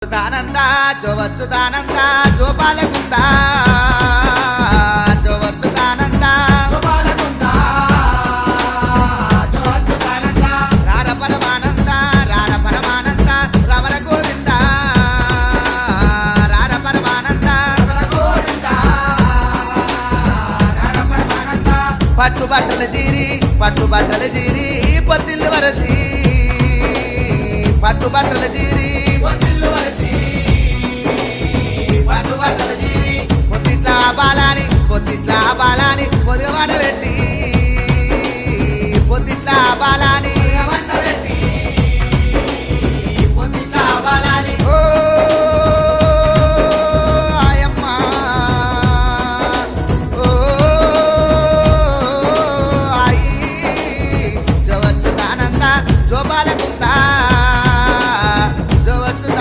దానందా జోవచ్చుదానందా జోపాలకుందా జోవచ్చుదానందా రార పరమానంద రార పరమానంద Ramana Govinda రార పరమానంద పట్టుబట్టల జీరి పొత్తిల్లు వరసి పట్టుబట్టల జీరి పొత్తిట్లా బాలాని పొద్దువాడ